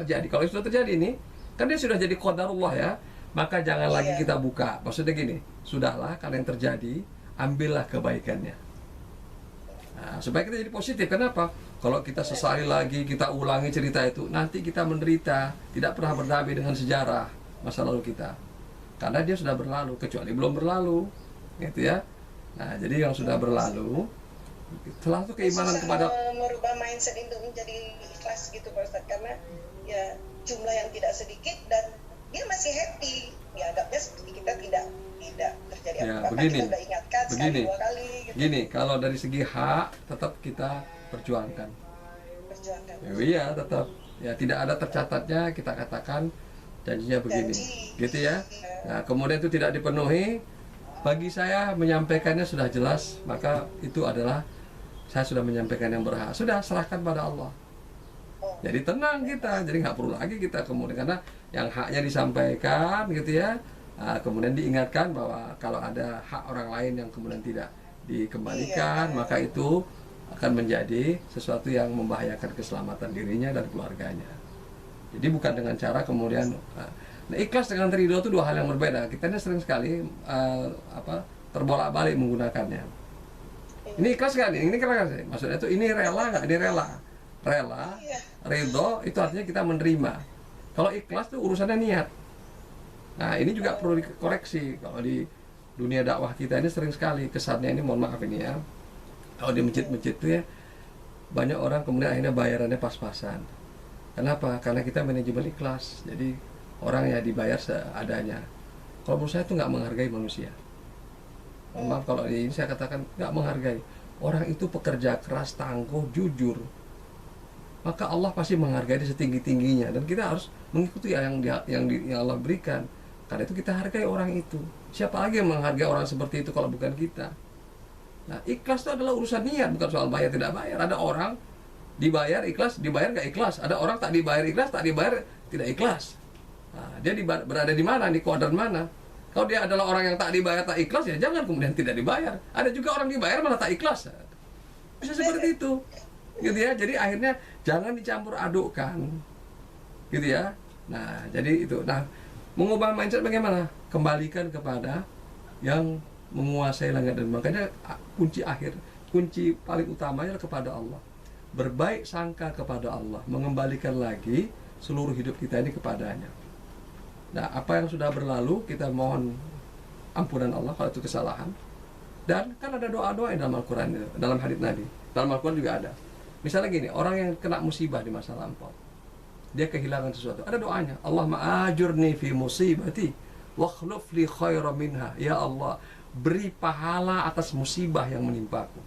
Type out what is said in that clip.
terjadi. Kalau sudah terjadi ini, kan dia sudah jadi qadarullah ya, maka jangan lagi kita buka. Maksudnya gini, sudahlah kalau yang terjadi, ambillah kebaikannya. Nah, supaya kita jadi positif. Kenapa? Kalau kita sesali lagi, kita ulangi cerita itu, nanti kita menderita, tidak pernah berdamai dengan sejarah masa lalu kita. Karena dia sudah berlalu, kecuali belum berlalu, gitu ya. Nah, jadi yang sudah berlalu, selalu keimanan kepada merubah mindset itu menjadi ikhlas gitu Pak Ustadz, karena ya jumlah yang tidak sedikit dan dia masih happy, dianggapnya seperti kita tidak terjadi ya, apa-apa. begini, Kita udah ingatkan sekali dua kali gitu. Gini, kalau dari segi hak tetap kita perjuangkan. Iya, tetap ya, tidak ada tercatatnya, kita katakan janjinya begini, gitu ya. Nah, kemudian itu tidak dipenuhi, bagi saya menyampaikannya sudah jelas, maka itu adalah saya sudah menyampaikan yang berhak, sudah serahkan pada Allah. Jadi tenang kita, jadi nggak perlu lagi kita kemudian, karena yang haknya disampaikan gitu ya. Nah, kemudian diingatkan bahwa kalau ada hak orang lain yang kemudian tidak dikembalikan, maka itu akan menjadi sesuatu yang membahayakan keselamatan dirinya dan keluarganya. Jadi bukan dengan cara kemudian ikhlas dengan ridho itu dua hal yang berbeda. Kita ini sering sekali terbolak-balik menggunakannya. Ini ikhlas kan? Ini ikhlas. Maksudnya itu ini rela nggak? Ini rela. Rela, ridho itu artinya kita menerima. Kalau ikhlas itu urusannya niat. Nah, ini juga perlu dikoreksi. Kalau di dunia dakwah kita ini sering sekali kesannya ini, mohon maaf ini ya. Kalau di masjid-masjid itu ya banyak orang kemudian akhirnya bayarannya pas-pasan. Kenapa? Karena kita manajemen ikhlas. Jadi orang ya dibayar seadanya. Kalau menurut saya itu nggak menghargai manusia. Maaf kalau ini saya katakan nggak menghargai. Orang itu pekerja keras, tangguh, jujur. Maka Allah pasti menghargai dia setinggi-tingginya, dan kita harus mengikuti yang Allah berikan. Karena itu kita hargai orang itu. Siapa lagi yang menghargai orang seperti itu kalau bukan kita? Nah, ikhlas itu adalah urusan niat, bukan soal bayar tidak bayar. Ada orang dibayar ikhlas, dibayar nggak ikhlas. Ada orang tak dibayar ikhlas, tak dibayar tidak ikhlas. Nah, dia berada di mana, di kuadran mana? Kalau dia adalah orang yang tak dibayar, tak ikhlas, ya jangan kemudian tidak dibayar. Ada juga orang dibayar malah tak ikhlas. Bisa seperti itu, gitu ya. Jadi akhirnya jangan dicampur adukkan, gitu ya. Nah, jadi itu. Nah, mengubah mindset bagaimana? Kembalikan kepada yang menguasai langit dan bumi. Makanya kunci paling utamanya kepada Allah. Berbaik sangka kepada Allah, mengembalikan lagi seluruh hidup kita ini kepadanya. Nah, apa yang sudah berlalu kita mohon ampunan Allah kalau itu kesalahan. Dan kan ada doa-doa dalam Al-Quran, dalam hadits Nabi. Dalam Al-Quran juga ada. Misalnya gini, orang yang kena musibah di masa lampau, dia kehilangan sesuatu, ada doanya. Allahumma ajurni fi musibati wa akhluf li khairan minha. Ya Allah, beri pahala atas musibah yang menimpaku.